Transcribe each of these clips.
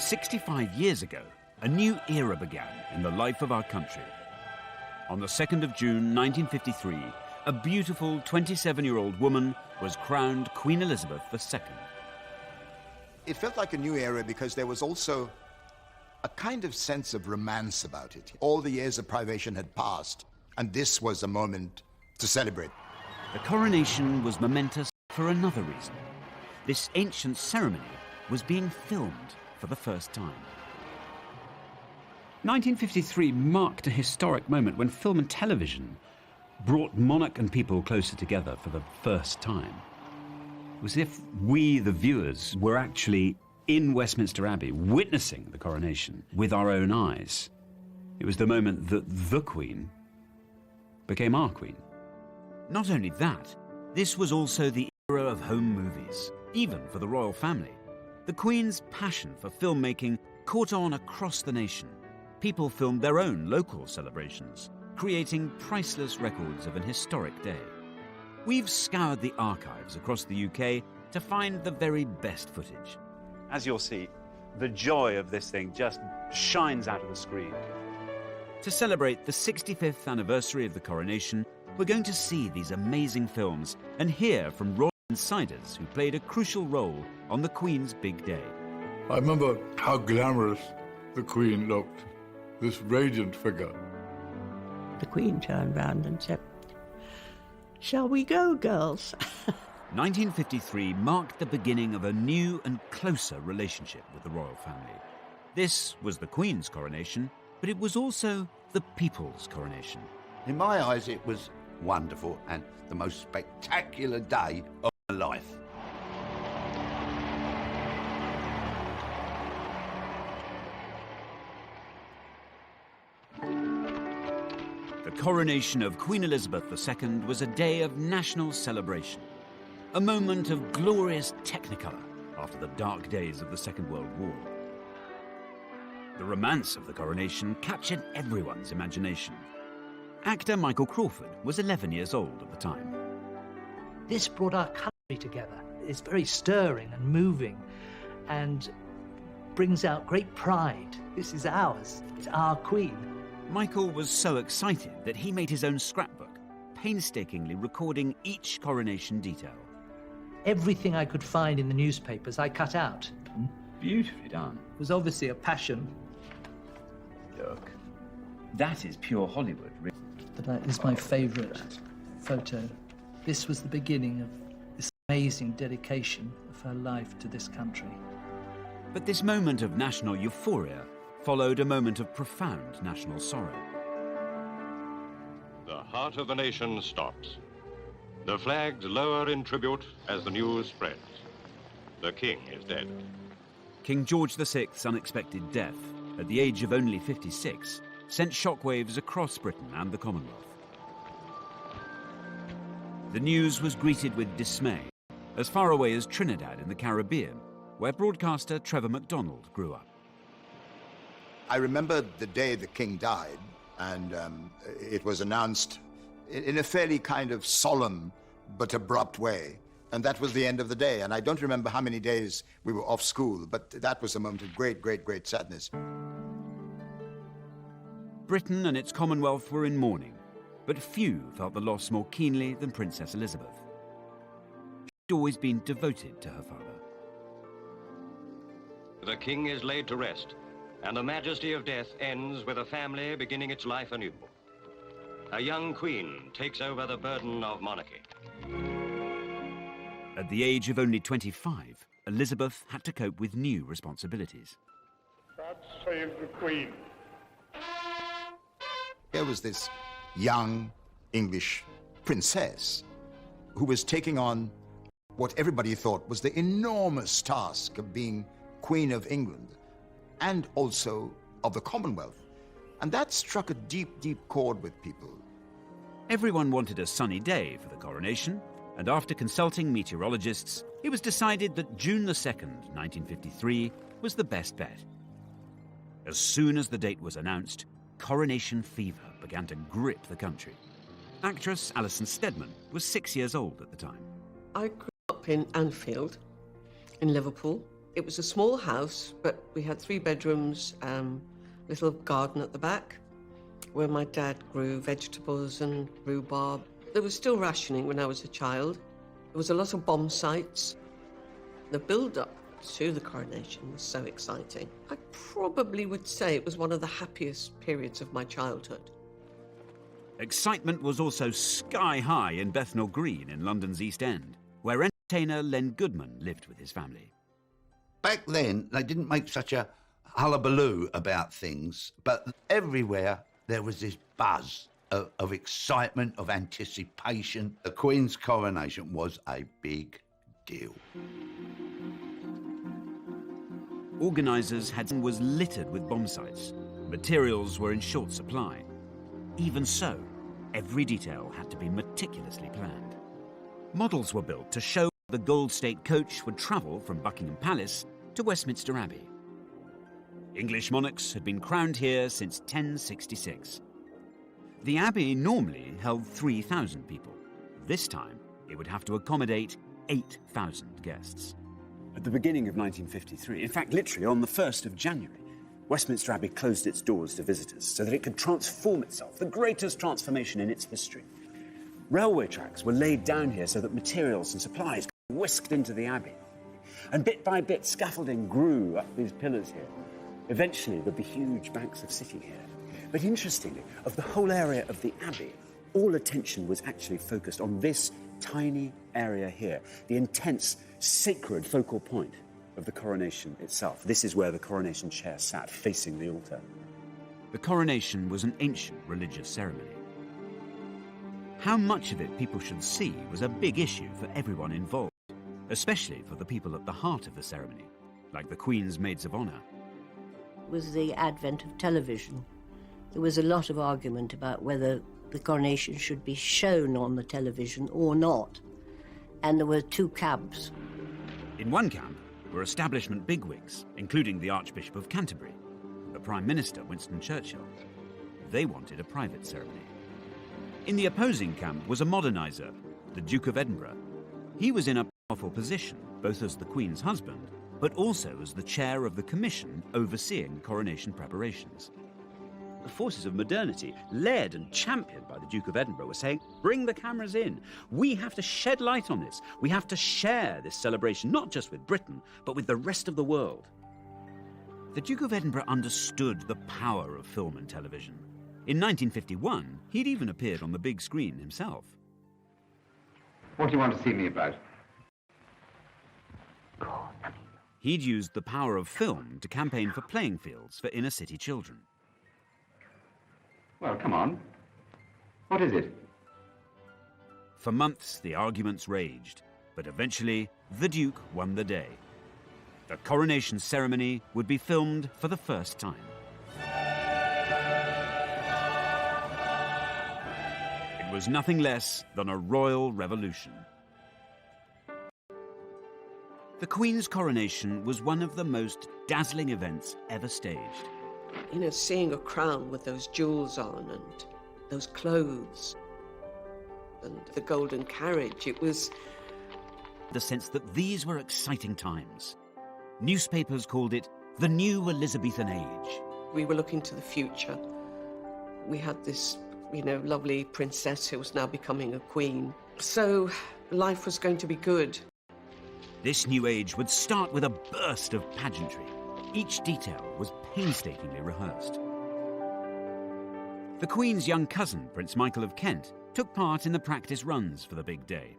65 years ago, a new era began in the life of our country. On the 2nd of June 1953, a beautiful 27-year-old woman was crowned Queen Elizabeth II. It felt like a new era because there was also a kind of sense of romance about it. All the years of privation had passed, and this was a moment to celebrate. The coronation was momentous for another reason. This ancient ceremony was being filmed for the first time. 1953 marked a historic moment when film and television brought monarch and people closer together for the first time. It was as if we, the viewers, were actually in Westminster Abbey witnessing the coronation with our own eyes. It was the moment that the Queen became our Queen. Not only that, this was also the era of home movies, even for the royal family. The Queen's passion for filmmaking caught on across the nation. People filmed their own local celebrations, creating priceless records of an historic day. We've scoured the archives across the UK to find the very best footage. As you'll see, the joy of this thing just shines out of the screen. To celebrate the 65th anniversary of the coronation, we're going to see these amazing films and hear from royal insiders who played a crucial role on the Queen's big day. I remember how glamorous the Queen looked, this radiant figure. The Queen turned round and said, "Shall we go, girls?" 1953 marked the beginning of a new and closer relationship with the royal family. This was the Queen's coronation, but it was also the people's coronation. In my eyes, it was wonderful and the most spectacular day of my life. The coronation of Queen Elizabeth II was a day of national celebration, a moment of glorious technicolor after the dark days of the Second World War. The romance of the coronation captured everyone's imagination. Actor Michael Crawford was 11 years old at the time. This brought our country together. It's very stirring and moving and brings out great pride. This is ours. It's our Queen. Michael was so excited that he made his own scrapbook, painstakingly recording each coronation detail. Everything I could find in the newspapers, I cut out. Beautifully done. It was obviously a passion. Look, that is pure Hollywood. But that is my favourite photo. This was the beginning of this amazing dedication of her life to this country. But this moment of national euphoria followed a moment of profound national sorrow. The heart of the nation stops. The flags lower in tribute as the news spreads. The king is dead. King George VI's unexpected death, at the age of only 56, sent shockwaves across Britain and the Commonwealth. The news was greeted with dismay, as far away as Trinidad in the Caribbean, where broadcaster Trevor MacDonald grew up. I remember the day the king died, and it was announced in a fairly kind of solemn but abrupt way. And that was the end of the day. And I don't remember how many days we were off school, but that was a moment of great, great, great sadness. Britain and its Commonwealth were in mourning, but few felt the loss more keenly than Princess Elizabeth. She'd always been devoted to her father. The king is laid to rest, and the majesty of death ends with a family beginning its life anew. A young queen takes over the burden of monarchy. At the age of only 25, Elizabeth had to cope with new responsibilities. God save the Queen. Here was this young English princess who was taking on what everybody thought was the enormous task of being Queen of England and also of the Commonwealth. And that struck a deep, deep chord with people. Everyone wanted a sunny day for the coronation, and after consulting meteorologists, it was decided that June the 2nd, 1953, was the best bet. As soon as the date was announced, coronation fever began to grip the country. Actress Alison Steadman was 6 years old at the time. I grew up in Anfield, in Liverpool, It was a small house, but we had 3 bedrooms, little garden at the back, where my dad grew vegetables and rhubarb. There was still rationing when I was a child. There was a lot of bomb sites. The build-up to the coronation was so exciting. I probably would say it was one of the happiest periods of my childhood. Excitement was also sky high in Bethnal Green in London's East End, where entertainer Len Goodman lived with his family. Back then, they didn't make such a hullabaloo about things, but everywhere there was this buzz of excitement, of anticipation. The Queen's coronation was a big deal. Organisers was littered with bomb sites. Materials were in short supply. Even so, every detail had to be meticulously planned. Models were built to show the Gold State coach would travel from Buckingham Palace to Westminster Abbey. English monarchs had been crowned here since 1066. The Abbey normally held 3,000 people. This time, it would have to accommodate 8,000 guests. At the beginning of 1953, in fact, literally on the 1st of January, Westminster Abbey closed its doors to visitors so that it could transform itself, the greatest transformation in its history. Railway tracks were laid down here so that materials and supplies could be whisked into the Abbey. And bit by bit, scaffolding grew up these pillars here. Eventually, there'd be huge banks of sitting here. But interestingly, of the whole area of the Abbey, all attention was actually focused on this tiny area here, the intense, sacred focal point of the coronation itself. This is where the coronation chair sat, facing the altar. The coronation was an ancient religious ceremony. How much of it people should see was a big issue for everyone involved, especially for the people at the heart of the ceremony, like the Queen's maids of honour. With the advent of television, there was a lot of argument about whether the coronation should be shown on the television or not. And there were 2 camps. In one camp were establishment bigwigs, including the Archbishop of Canterbury and the Prime Minister, Winston Churchill. They wanted a private ceremony. In the opposing camp was a moderniser, the Duke of Edinburgh. He was in a powerful position, both as the Queen's husband, but also as the chair of the commission overseeing coronation preparations. The forces of modernity, led and championed by the Duke of Edinburgh, were saying, bring the cameras in. We have to shed light on this. We have to share this celebration, not just with Britain, but with the rest of the world. The Duke of Edinburgh understood the power of film and television. In 1951, he'd even appeared on the big screen himself. What do you want to see me about? He'd used the power of film to campaign for playing fields for inner city children. Well, come on. What is it? For months, the arguments raged, but eventually, the Duke won the day. The coronation ceremony would be filmed for the first time. It was nothing less than a royal revolution. The Queen's coronation was one of the most dazzling events ever staged. You know, seeing a crown with those jewels on and those clothes and the golden carriage, it was... The sense that these were exciting times. Newspapers called it the new Elizabethan age. We were looking to the future. We had this, you know, lovely princess who was now becoming a queen. So life was going to be good. This new age would start with a burst of pageantry. Each detail was painstakingly rehearsed. The Queen's young cousin, Prince Michael of Kent, took part in the practice runs for the big day.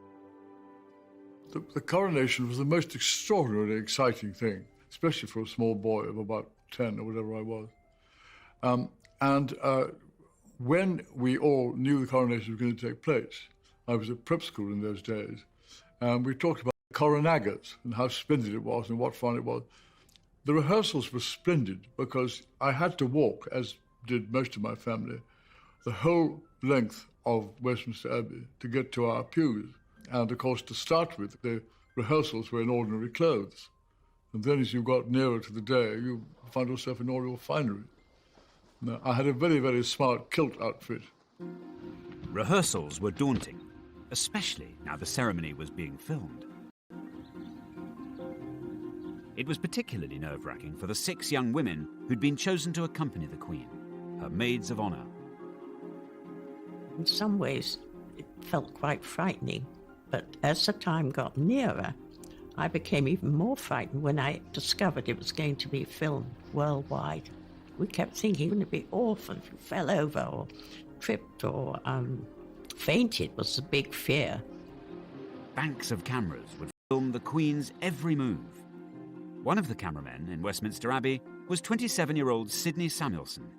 The coronation was the most extraordinarily exciting thing, especially for a small boy of about 10 or whatever I was. When we all knew the coronation was going to take place, I was at prep school in those days, and we talked about coronagas and how splendid it was and what fun it was. The rehearsals were splendid because I had to walk, as did most of my family, the whole length of Westminster Abbey to get to our pews. And of course, to start with, the rehearsals were in ordinary clothes. And then as you got nearer to the day, you found yourself in all your finery. Now, I had a very, very smart kilt outfit. Rehearsals were daunting, especially now the ceremony was being filmed. It was particularly nerve-wracking for the 6 young women who'd been chosen to accompany the Queen, her maids of honour. In some ways, it felt quite frightening, but as the time got nearer, I became even more frightened when I discovered it was going to be filmed worldwide. We kept thinking, wouldn't it be awful if you fell over or tripped or fainted was the big fear. Banks of cameras would film the Queen's every move. One of the cameramen in Westminster Abbey was 27-year-old Sidney Samuelson.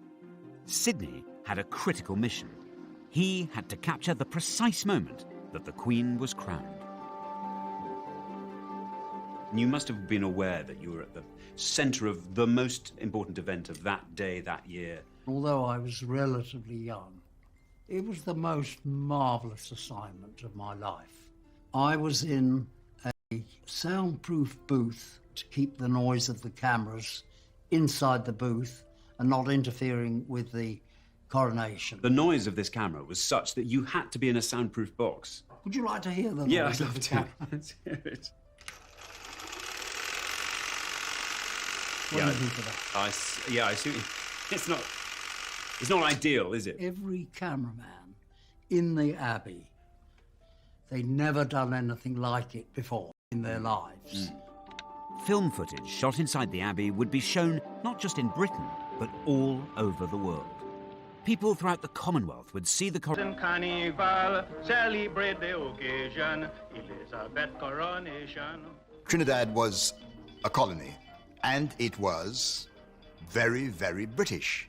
Sidney had a critical mission. He had to capture the precise moment that the Queen was crowned. You must have been aware that you were at the centre of the most important event of that day, that year. Although I was relatively young, it was the most marvellous assignment of my life. I was in a soundproof booth to keep the noise of the cameras inside the booth and not interfering with the coronation. The noise of this camera was such that you had to be in a soundproof box. Would you like to hear the noise? Yeah, I'd love to. Let's hear it. What do you think of that? I see. It's not ideal, is it? Every cameraman in the Abbey, they'd never done anything like it before in their lives. Film footage shot inside the Abbey would be shown not just in Britain, but all over the world. People throughout the Commonwealth would see the Carnival, celebrate the occasion, Elizabeth Coronation. Trinidad was a colony, and it was very, very British.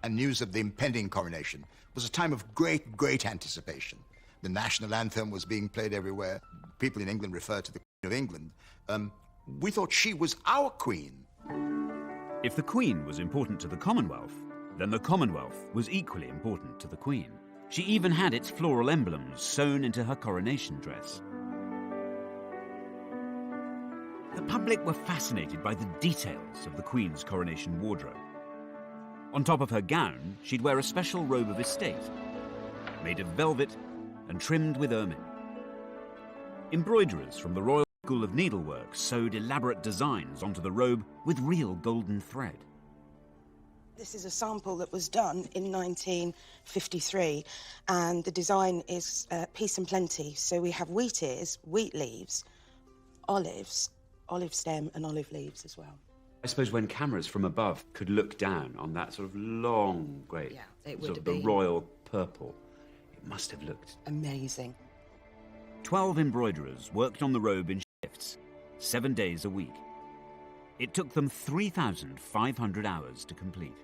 And news of the impending coronation was a time of great, great anticipation. The national anthem was being played everywhere. People in England referred to the Queen of England. We thought she was our queen. If the Queen was important to the Commonwealth, then the Commonwealth was equally important to the Queen. She even had its floral emblems sewn into her coronation dress. The public were fascinated by the details of the Queen's coronation wardrobe. On top of her gown, she'd wear a special robe of estate, made of velvet and trimmed with ermine. Embroiderers from the Royal School of Needlework sewed elaborate designs onto the robe with real golden thread. This is a sample that was done in 1953, and the design is peace and plenty. So we have wheat ears, wheat leaves, olives, olive stem and olive leaves as well. I suppose when cameras from above could look down on that sort of long, great, it would sort have of the been royal purple, it must have looked amazing. 12 embroiderers worked on the robe in shifts, 7 days a week. It took them 3,500 hours to complete.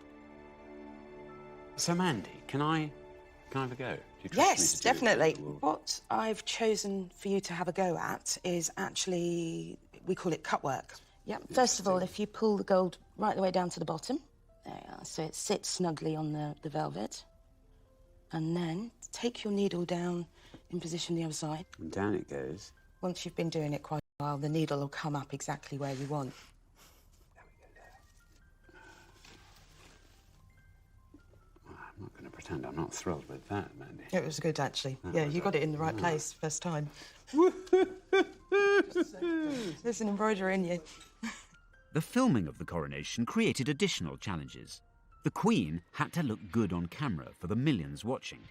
So Mandy, can I have a go? Do you trust me Yes, to do definitely. it? What I've chosen for you to have a go at is actually, we call it cut work. Yep. First of all, if you pull the gold right the way down to the bottom, there you are, so it sits snugly on the velvet. And then take your needle down in position the other side. And down it goes. Once you've been doing it quite a while, the needle will come up exactly where you want. I'm not going to pretend I'm not thrilled with that, Mandy. It was good, actually. Yeah, you got it in the right place first time. There's an embroiderer in you. The filming of the coronation created additional challenges. The Queen had to look good on camera for the millions watching.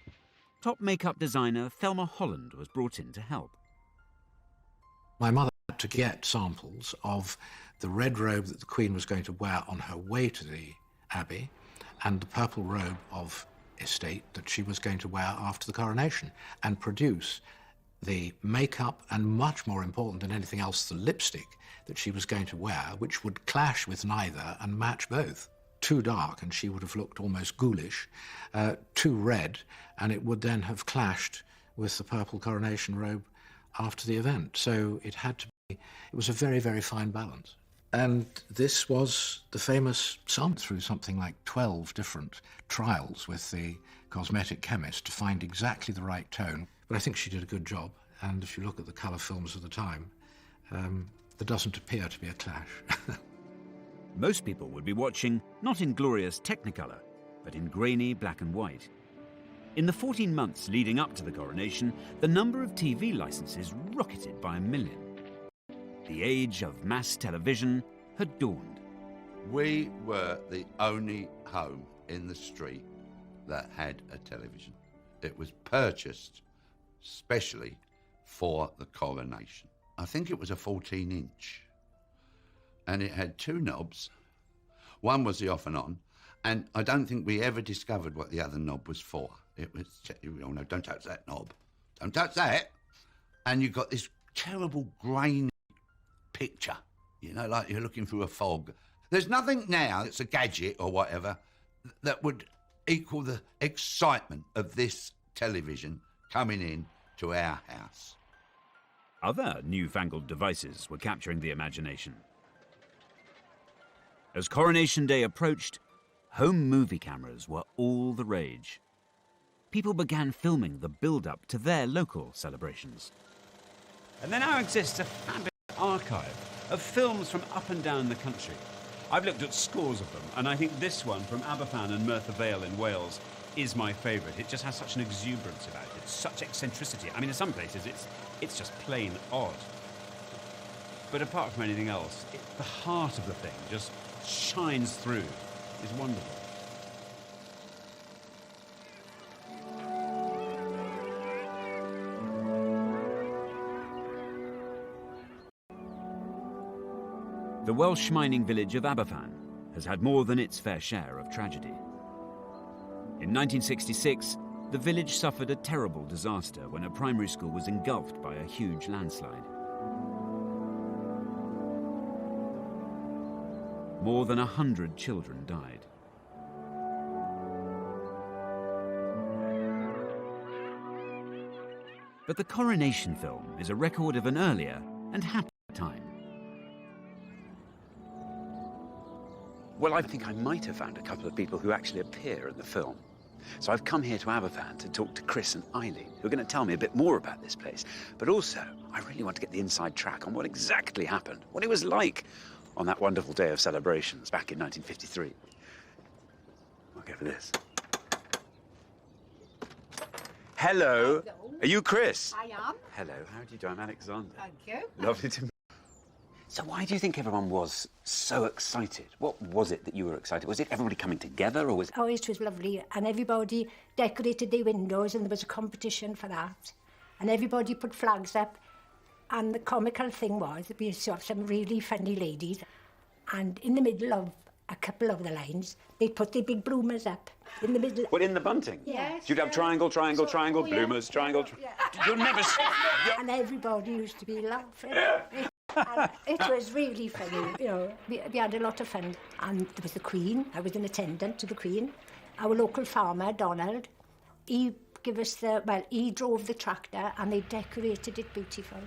Top makeup designer Thelma Holland was brought in to help. My mother had to get samples of the red robe that the Queen was going to wear on her way to the Abbey and the purple robe of estate that she was going to wear after the coronation, and produce the makeup and, much more important than anything else, the lipstick that she was going to wear, which would clash with neither and match both. Too dark and she would have looked almost ghoulish, too red and it would then have clashed with the purple coronation robe after the event. So it had to be, it was a very, very fine balance. And this was the famous sum through something like 12 different trials with the cosmetic chemist to find exactly the right tone. But I think she did a good job. And if you look at the colour films of the time, there doesn't appear to be a clash. Most people would be watching not in glorious Technicolor, but in grainy black and white. In the 14 months leading up to the coronation, the number of TV licenses rocketed by 1 million. The age of mass television had dawned. We were the only home in the street that had a television. It was purchased specially for the coronation. I think it was a 14-inch. And it had two knobs. One was the off and on, and I don't think we ever discovered what the other knob was for. It was, oh no, don't touch that knob. Don't touch that. And you got this terrible grainy picture, you know, like you're looking through a fog. There's nothing now that's a gadget or whatever that would equal the excitement of this television coming in to our house. Other newfangled devices were capturing the imagination. As Coronation Day approached, home movie cameras were all the rage. People began filming the build-up to their local celebrations. And there now exists a fabulous archive of films from up and down the country. I've looked at scores of them, and I think this one from Aberfan and Merthyr Vale in Wales is my favourite. It just has such an exuberance about it, such eccentricity. I mean, in some places it's just plain odd. But apart from anything else, the heart of the thing just shines through. It's wonderful. The Welsh mining village of Aberfan has had more than its fair share of tragedy. In 1966, the village suffered a terrible disaster when a primary school was engulfed by a huge landslide. More than 100 children died. But the Coronation film is a record of an earlier and happier time. Well, I think I might have found a couple of people who actually appear in the film. So I've come here to Aberfan to talk to Chris and Eileen, who are going to tell me a bit more about this place. But also, I really want to get the inside track on what exactly happened, what it was like on that wonderful day of celebrations back in 1953. I'll go for this. Hello. Hello. Are you Chris? I am. Hello. How do you do? I'm Alexander. Thank you. Lovely to meet you. So why do you think everyone was so excited? What was it that you were excited? Was it everybody coming together, or was it... Oh, it was lovely. And everybody decorated their windows, and there was a competition for that. And everybody put flags up. And the comical thing was that we saw some really funny ladies. And in the middle of a couple of the lines, they put their big bloomers up. In the middle. What, in the bunting? Yes. You'd have triangle, triangle, triangle, yeah. bloomers, triangle... You'll never... And everybody used to be laughing. And it was really funny, you know. We had a lot of fun. And there was the Queen. I was an attendant to the Queen. Our local farmer, Donald, he gave us he drove the tractor and they decorated it beautiful.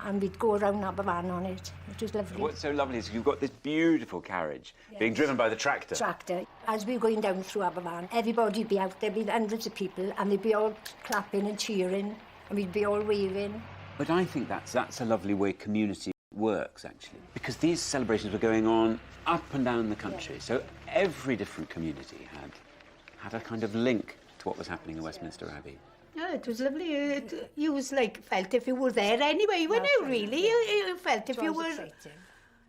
And we'd go around Aberfan on it. It was lovely. What's so lovely is you've got this beautiful carriage being driven by the tractor. Tractor. As we were going down through Aberfan, everybody'd be out there, there'd be hundreds of people, and they'd be all clapping and cheering, and we'd be all waving. But I think that's a lovely way community works, actually, because these celebrations were going on up and down the country, so every different community had a kind of link to what was happening in Westminster Abbey. Yeah, it was lovely. You was like felt if you were there anyway, weren't you? Really, you felt if you were. Exciting.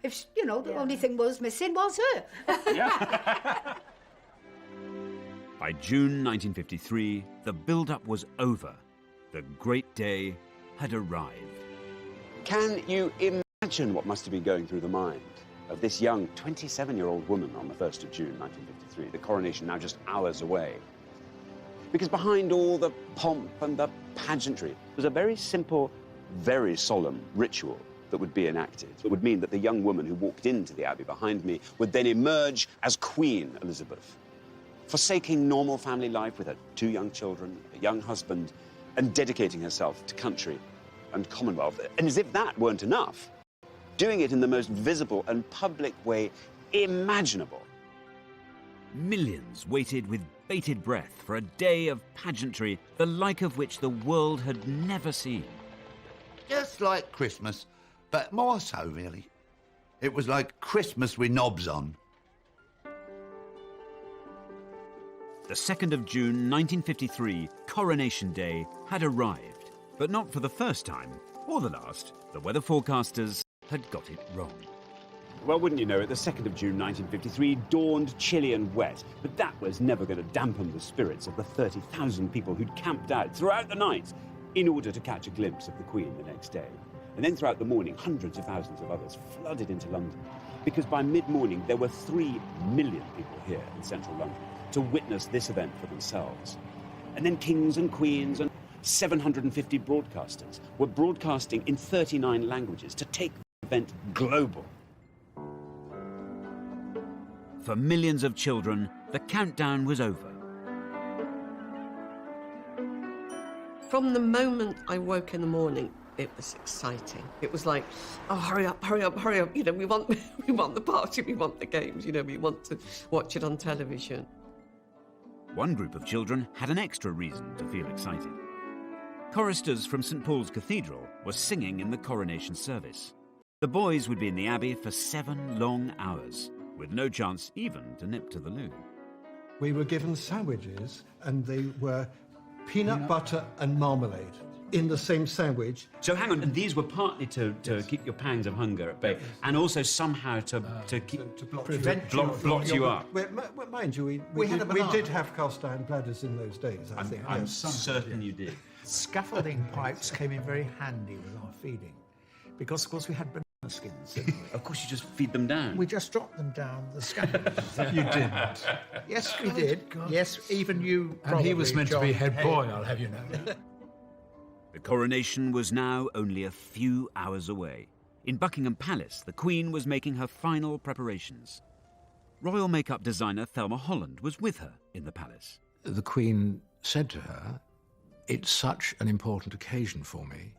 If you know, the only thing was missing was her. Yeah. By June 1953, the build-up was over. The great day had arrived. Can you imagine what must have been going through the mind of this young 27-year-old woman on the 1st of June 1953, the coronation now just hours away? Because behind all the pomp and the pageantry was a very simple, very solemn ritual that would be enacted. It would mean that the young woman who walked into the Abbey behind me would then emerge as Queen Elizabeth, forsaking normal family life with her 2 young children, a young husband, and dedicating herself to country and Commonwealth. And as if that weren't enough, doing it in the most visible and public way imaginable. Millions waited with bated breath for a day of pageantry, the like of which the world had never seen. Just like Christmas, but more so, really. It was like Christmas with knobs on. The 2nd of June 1953, Coronation Day, had arrived. But not for the first time, or the last. The weather forecasters had got it wrong. Well, wouldn't you know it, the 2nd of June 1953 dawned chilly and wet, but that was never going to dampen the spirits of the 30,000 people who'd camped out throughout the night in order to catch a glimpse of the Queen the next day. And then throughout the morning, hundreds of thousands of others flooded into London, because by mid-morning there were 3 million people here in central London to witness this event for themselves. And then kings and queens and 750 broadcasters were broadcasting in 39 languages to take the event global. For millions of children, the countdown was over. From the moment I woke in the morning, it was exciting. It was like, oh, hurry up, hurry up, hurry up. You know, we want the party, we want the games, you know, we want to watch it on television. One group of children had an extra reason to feel excited. Choristers from St. Paul's Cathedral were singing in the coronation service. The boys would be in the Abbey for 7 long hours, with no chance even to nip to the loo. We were given sandwiches, and they were peanut butter and marmalade in the same sandwich. So hang on, and these were partly to keep your pangs of hunger at bay, and also somehow to blot you up. Well, mind you, we did have cast iron bladders in those days, I think. I'm certain you did. Scaffolding pipes came in very handy with our feeding, because, of course, we had banana skins. Of course, you just feed them down. We just dropped them down the scaffolds. You didn't? Yes, we did. God. Yes, even you. And he was meant John, to be head boy, I'll have you know. The coronation was now only a few hours away. In Buckingham Palace, the Queen was making her final preparations. Royal makeup designer Thelma Holland was with her in the palace. The Queen said to her, "It's such an important occasion for me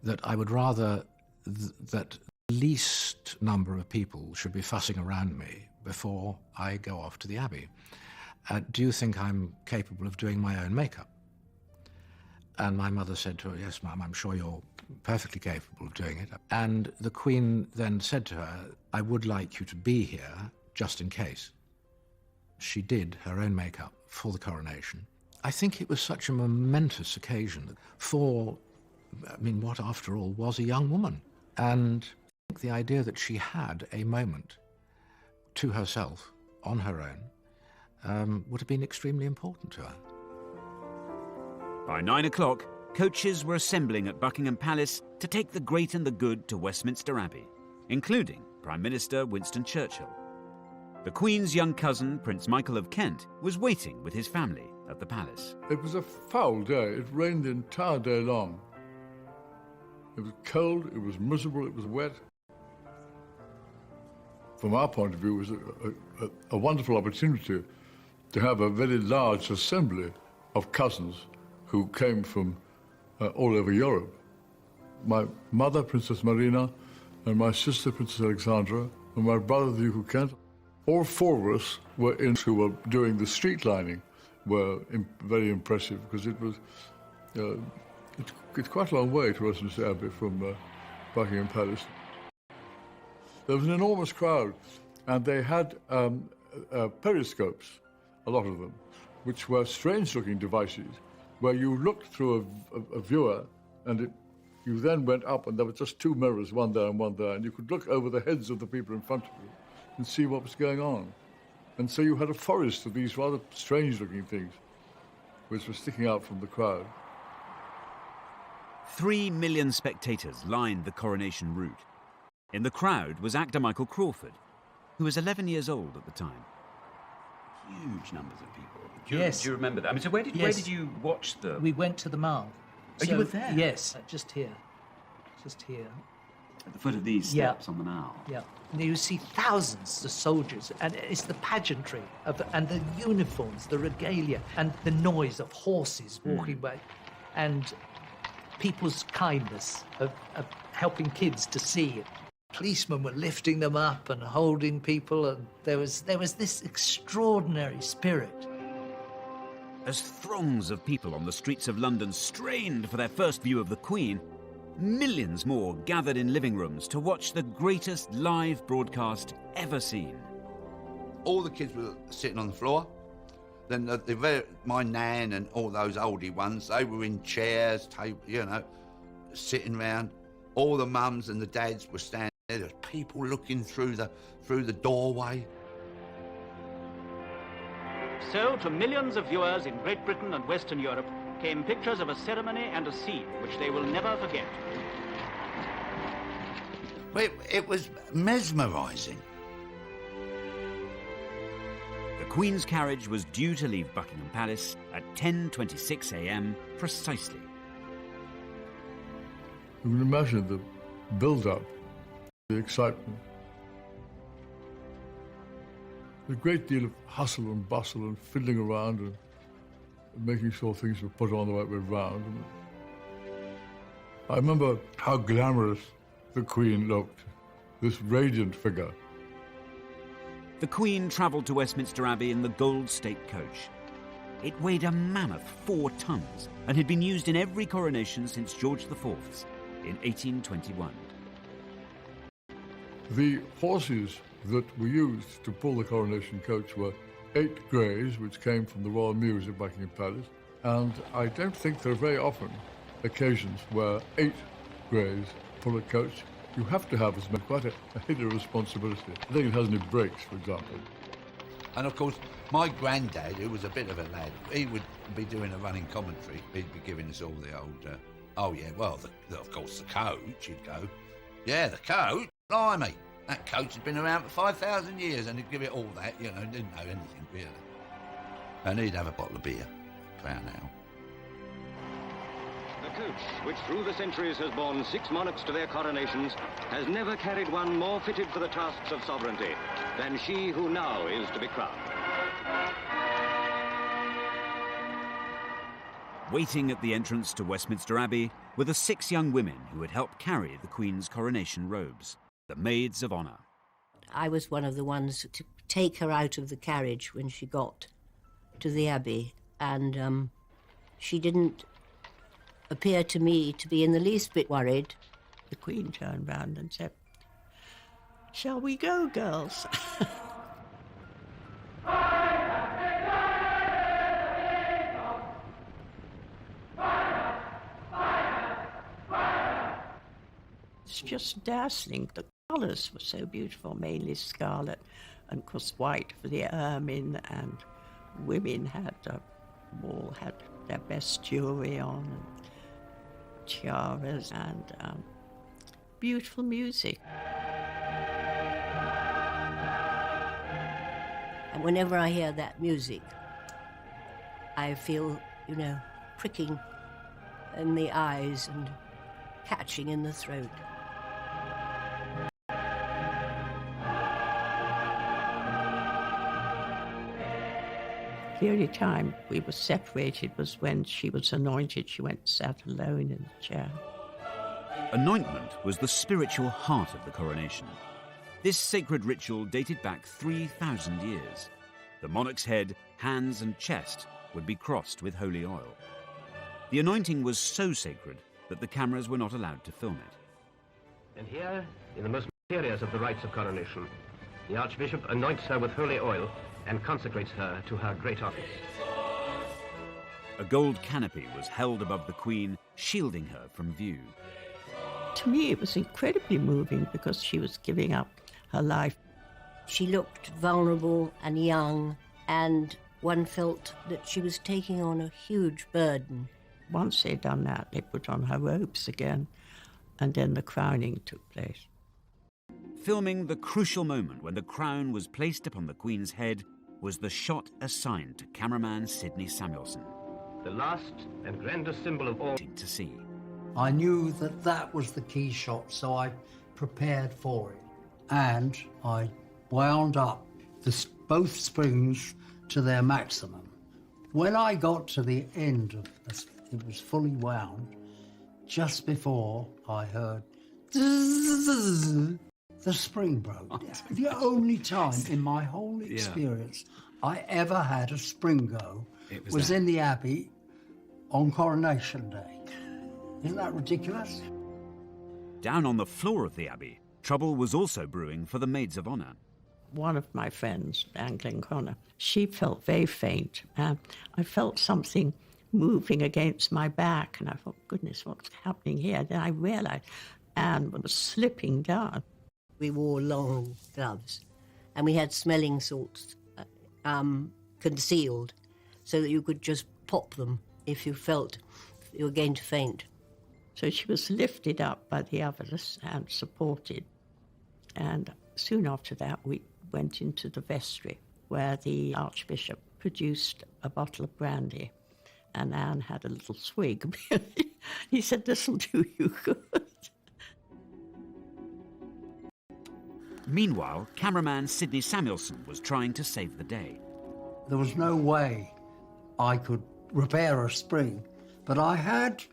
that I would rather that the least number of people should be fussing around me before I go off to the Abbey. Do you think I'm capable of doing my own makeup?" And my mother said to her, "Yes, Mum, I'm sure you're perfectly capable of doing it." And the Queen then said to her, "I would like you to be here just in case." She did her own makeup for the coronation. I think it was such a momentous occasion for, what after all was a young woman. And the idea that she had a moment to herself on her own would have been extremely important to her. By 9 o'clock, coaches were assembling at Buckingham Palace to take the great and the good to Westminster Abbey, including Prime Minister Winston Churchill. The Queen's young cousin, Prince Michael of Kent, was waiting with his family at the palace. It was a foul day. It rained the entire day long. It was cold, it was miserable, it was wet. From our point of view, it was a wonderful opportunity to have a very large assembly of cousins who came from all over Europe. My mother, Princess Marina, and my sister, Princess Alexandra, and my brother, the Duke of Kent. All 4 of us who were doing the street lining were very impressive, because it was it's quite a long way to Westminster Abbey from Buckingham Palace. There was an enormous crowd, and they had periscopes, a lot of them, which were strange-looking devices, where you looked through a viewer, and you then went up, and there were just 2 mirrors, one there and one there, and you could look over the heads of the people in front of you and see what was going on. And so you had a forest of these rather strange-looking things, which were sticking out from the crowd. 3 million spectators lined the coronation route. In the crowd was actor Michael Crawford, who was 11 years old at the time. Huge numbers of people. Do you remember that? So where did you watch the... We went to the Markle. Oh, you were there? Yes, just here. Just here. At the foot of these steps on the Mall. Yeah. And you see thousands of soldiers, and it's the pageantry and the uniforms, the regalia, and the noise of horses walking by, and people's kindness of helping kids to see. Policemen were lifting them up and holding people, and there was this extraordinary spirit. As throngs of people on the streets of London strained for their first view of the Queen, millions more gathered in living rooms to watch the greatest live broadcast ever seen. All the kids were sitting on the floor. Then my nan and all those oldie ones, they were in chairs, sitting round. All the mums and the dads were standing There's people looking through the doorway. So, to millions of viewers in Great Britain and Western Europe came pictures of a ceremony and a scene which they will never forget. It was mesmerising. The Queen's carriage was due to leave Buckingham Palace at 10:26 a.m. precisely. You can imagine the build-up, the excitement. A great deal of hustle and bustle and fiddling around and making sure things were put on the right way round. I remember how glamorous the Queen looked, this radiant figure. The Queen travelled to Westminster Abbey in the Gold State coach. It weighed a mammoth 4 tons and had been used in every coronation since George IV's in 1821. The horses that were used to pull the coronation coach were 8 greys, which came from the Royal Mews at Buckingham Palace, and I don't think there are very often occasions where 8 greys pull a coach. You have to have as many, quite a heavy responsibility. I think it has any brakes, for example. And of course, my granddad, who was a bit of a lad, he would be doing a running commentary. He'd be giving us all the old, oh yeah, well, of course, the coach, he'd go. Yeah, the coach, blimey. That coach had been around for 5,000 years, and he'd give it all that, you know, didn't know anything, really. And he'd have a bottle of beer, Crown Ale. The coach, which through the centuries has borne 6 monarchs to their coronations, has never carried one more fitted for the tasks of sovereignty than she who now is to be crowned. Waiting at the entrance to Westminster Abbey were the 6 young women who had helped carry the Queen's coronation robes, the Maids of Honour. I was one of the ones to take her out of the carriage when she got to the Abbey, and she didn't appear to me to be in the least bit worried. The Queen turned round and said, "Shall we go, girls?" It's just dazzling. The colours were so beautiful, mainly scarlet and, of course, white for the ermine, and women had all had their best jewellery on, and tiaras, and beautiful music. And whenever I hear that music, I feel, you know, pricking in the eyes and catching in the throat. The only time we were separated was when she was anointed. She went and sat alone in the chair. Anointment was the spiritual heart of the coronation. This sacred ritual dated back 3,000 years. The monarch's head, hands and chest would be crossed with holy oil. The anointing was so sacred that the cameras were not allowed to film it. And here, in the most mysterious of the rites of coronation, the Archbishop anoints her with holy oil and consecrates her to her great office. A gold canopy was held above the Queen, shielding her from view. To me, it was incredibly moving because she was giving up her life. She looked vulnerable and young, and one felt that she was taking on a huge burden. Once they'd done that, they put on her robes again, and then the crowning took place. Filming the crucial moment when the crown was placed upon the Queen's head was the shot assigned to cameraman Sidney Samuelson. The last and grandest symbol of all to see. I knew that that was the key shot, so I prepared for it. And I wound up both springs to their maximum. When I got to the end of this, it was fully wound, just before I heard the spring broke. The only time in my whole experience I ever had a spring go was in the Abbey on Coronation Day. Isn't that ridiculous? Down on the floor of the Abbey, trouble was also brewing for the Maids of Honour. One of my friends, Anglin Connor, she felt very faint. I felt something moving against my back, and I thought, goodness, what's happening here? Then I realised Anne was slipping down. We wore long gloves, and we had smelling salts concealed so that you could just pop them if you felt you were going to faint. So she was lifted up by the others and supported. And soon after that, we went into the vestry, where the Archbishop produced a bottle of brandy, and Anne had a little swig. He said, "This'll do you good." Meanwhile, cameraman Sidney Samuelson was trying to save the day. There was no way I could repair a spring, but I had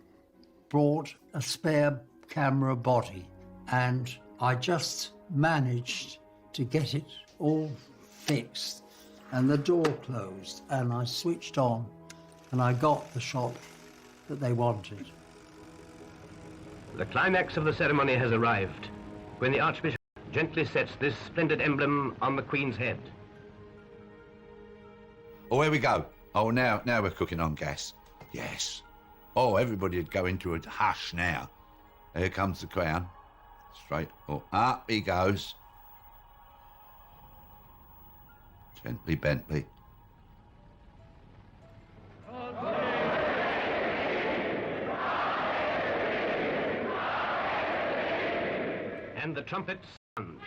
brought a spare camera body, and I just managed to get it all fixed, and the door closed, and I switched on, and I got the shot that they wanted. The climax of the ceremony has arrived, when the Archbishop gently sets this splendid emblem on the Queen's head. Oh, here we go. Oh, now we're cooking on gas. Yes. Oh, everybody would go into a hush now. Here comes the crown. Straight. Oh, up he goes. Gently, Bentley. And the trumpets sound.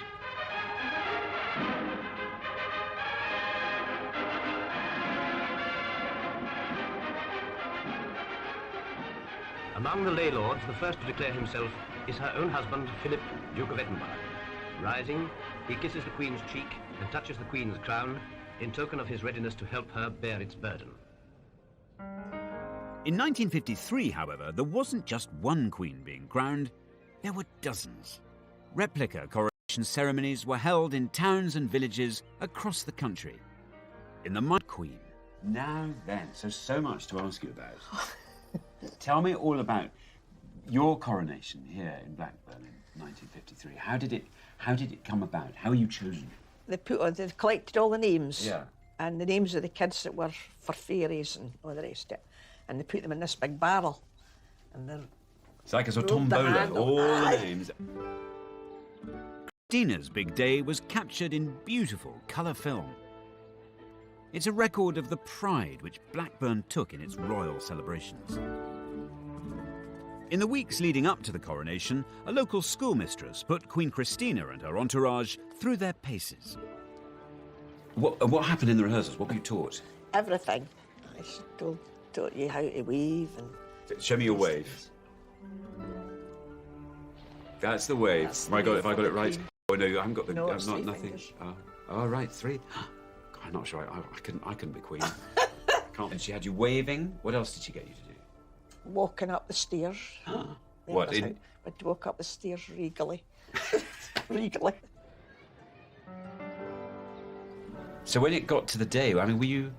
Among the lay lords, the first to declare himself is her own husband, Philip, Duke of Edinburgh. Rising, he kisses the Queen's cheek and touches the Queen's crown in token of his readiness to help her bear its burden. In 1953, however, there wasn't just one Queen being crowned, there were dozens. Replica coronation ceremonies were held in towns and villages across the country. In the Mud Queen. Now then, so much to ask you about. Tell me all about your coronation here in Blackburn in 1953. How did it come about? How were you chosen? They collected all the names. Yeah. And the names of the kids that were for fairies and all the rest of it. And they put them in this big barrel. And then it's like a sort of tombola, all the names. Christina's big day was captured in beautiful colour film. It's a record of the pride which Blackburn took in its royal celebrations. In the weeks leading up to the coronation, a local schoolmistress put Queen Christina and her entourage through their paces. What happened in the rehearsals? What were you taught? everything. I taught you how to weave and... Show me your wave. That's the wave. Have I got it right? Oh no, I haven't got the. No, I've not nothing. Oh right, three. God, I'm not sure. I couldn't be queen. Can't. And she had you waving. What else did she get you to do? Walking up the stairs. What? In... I'd walk up the stairs regally. Regally. So when it got to the day, I mean, were you?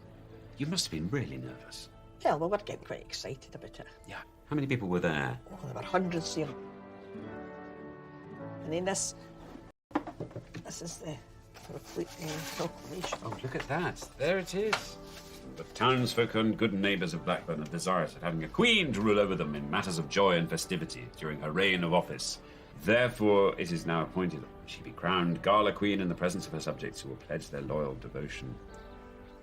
You must have been really nervous. Yeah, well, we're getting quite excited about it. Yeah. How many people were there? Oh, there were hundreds here. And then this is the proclamation. Oh, look at that. There it is. The townsfolk and good neighbours of Blackburn are desirous of having a queen to rule over them in matters of joy and festivity during her reign of office. Therefore, it is now appointed that she be crowned Gala Queen in the presence of her subjects who will pledge their loyal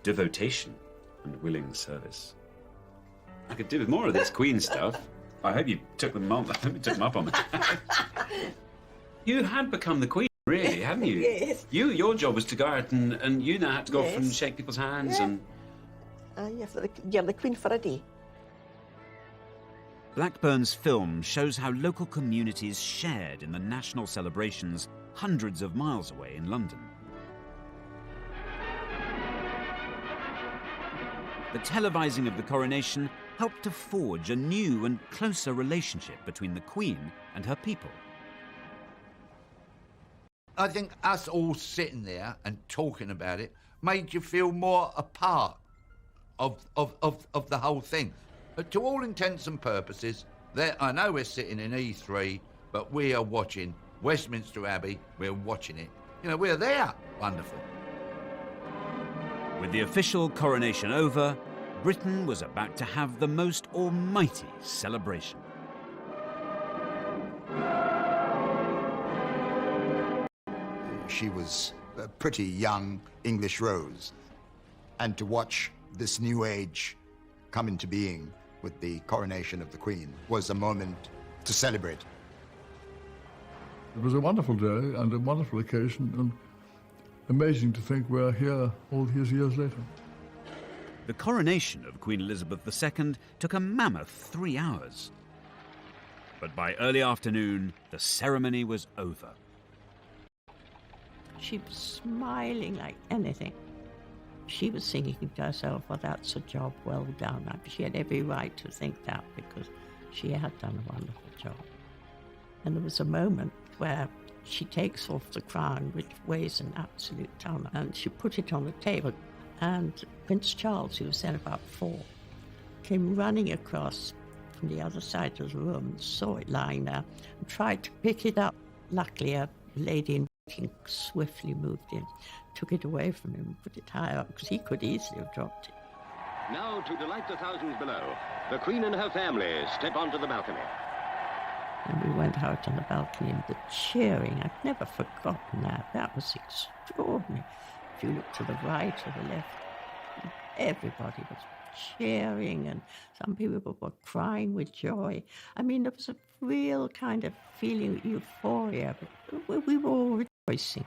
devotation and willing service. I could do with more of this queen stuff. I hope you took them up. On it. You had become the queen, really, hadn't you? Yes. Your job was to go out and you now had to go off and shake people's hands and... You're the queen for a day. Blackburn's film shows how local communities shared in the national celebrations hundreds of miles away in London. The televising of the coronation helped to forge a new and closer relationship between the Queen and her people. I think us all sitting there and talking about it made you feel more a part of the whole thing. But to all intents and purposes, I know we're sitting in E3, but we are watching Westminster Abbey. We're watching it. You know, we're there. Wonderful. With the official coronation over, Britain was about to have the most almighty celebration. she was a pretty young English rose. And to watch this new age come into being with the coronation of the Queen was a moment to celebrate. It was a wonderful day and a wonderful occasion, and amazing to think we're here all these years later. The coronation of Queen Elizabeth II took a mammoth 3 hours. But by early afternoon, the ceremony was over. She was smiling like anything. She was thinking to herself, well, that's a job well done. She had every right to think that because she had done a wonderful job. And there was a moment where she takes off the crown, which weighs an absolute ton, and she put it on the table. And Prince Charles, who was then about 4, came running across from the other side of the room, saw it lying there, and tried to pick it up. Luckily, a lady in waiting swiftly moved in, took it away from him, and put it higher up, because he could easily have dropped it. Now, to delight the thousands below, the Queen and her family step onto the balcony. And we went out on the balcony, and the cheering, I've never forgotten that. That was extraordinary. If you look to the right or the left, everybody was cheering, and some people were crying with joy. I mean, there was a real kind of feeling of euphoria, but we were all rejoicing.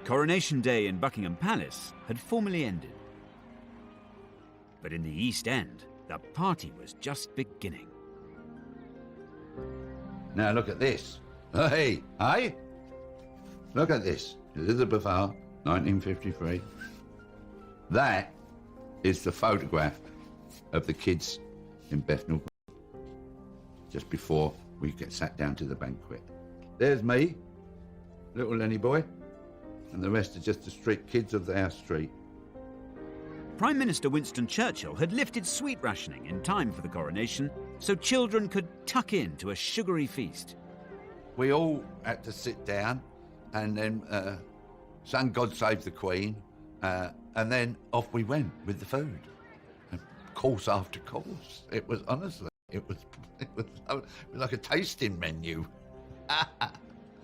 Coronation Day in Buckingham Palace had formally ended. But in the East End, the party was just beginning. Now look at this. Hey, hey? Look at this. Elizabeth R, 1953. That is the photograph of the kids in Bethnal just before we get sat down to the banquet. There's me, little Lenny boy, and the rest are just the street kids of our street. Prime Minister Winston Churchill had lifted sweet rationing in time for the coronation so children could tuck in to a sugary feast. We all had to sit down and then sang God Save the Queen, and then off we went with the food. And course after course. It was, honestly, it was like a tasting menu.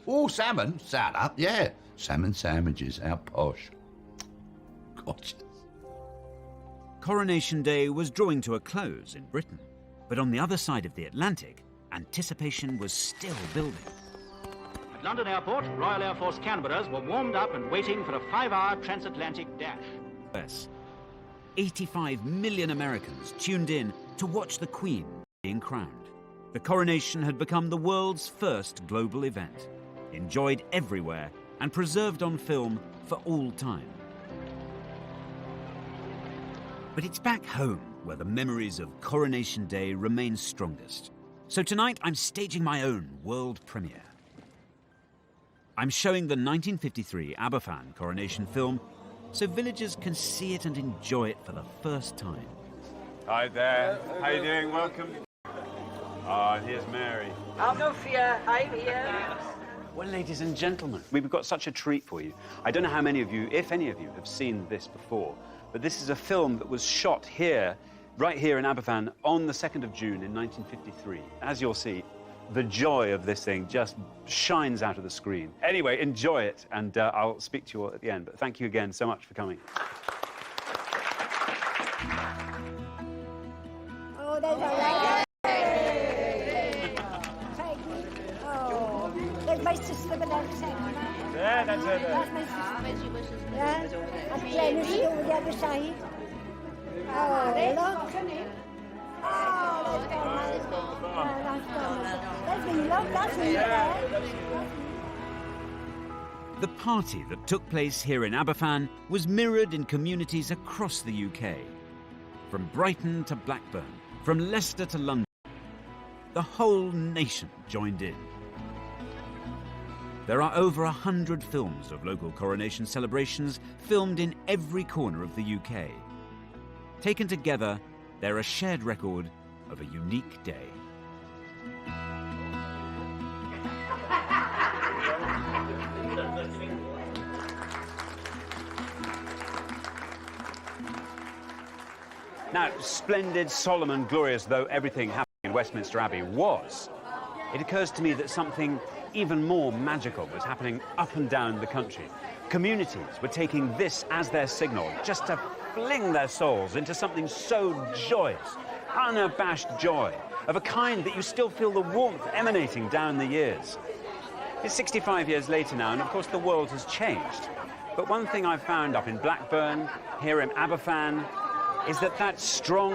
Oh, salmon, sat up, yeah. Salmon sandwiches, how posh. Gorgeous. Coronation Day was drawing to a close in Britain, but on the other side of the Atlantic, anticipation was still building. At London Airport, Royal Air Force Canberras were warmed up and waiting for a 5-hour transatlantic dash. Yes. 85 million Americans tuned in to watch the Queen being crowned. The coronation had become the world's first global event, enjoyed everywhere and preserved on film for all time. But it's back home where the memories of Coronation Day remain strongest. So tonight I'm staging my own world premiere. I'm showing the 1953 Aberfan coronation film so villagers can see it and enjoy it for the first time. Hi there. How you doing? Welcome. Ah, here's Mary. I'll no fear. I'm here. Well, ladies and gentlemen, we've got such a treat for you. I don't know how many of you, if any of you, have seen this before, but this is a film that was shot here, right here in Aberfan, on the 2nd of June in 1953. As you'll see, the joy of this thing just shines out of the screen. Anyway, enjoy it, and I'll speak to you all at the end. But thank you again so much for coming. Oh, there's a lot. Oh, there's my sister with that second. Yeah, that's her there. That's my sister. Yeah, and Glenn is over the other side. Oh, look. The party that took place here in Aberfan was mirrored in communities across the UK. From Brighton to Blackburn, from Leicester to London, the whole nation joined in. There are over 100 films of local coronation celebrations filmed in every corner of the UK. Taken together, they're a shared record of a unique day. Now, splendid, solemn and glorious though everything happening in Westminster Abbey was, it occurs to me that something even more magical was happening up and down the country. Communities were taking this as their signal, just to fling their souls into something so joyous, unabashed joy, of a kind that you still feel the warmth emanating down the years. It's 65 years later now, and of course the world has changed. But one thing I've found up in Blackburn, here in Aberfan, is that strong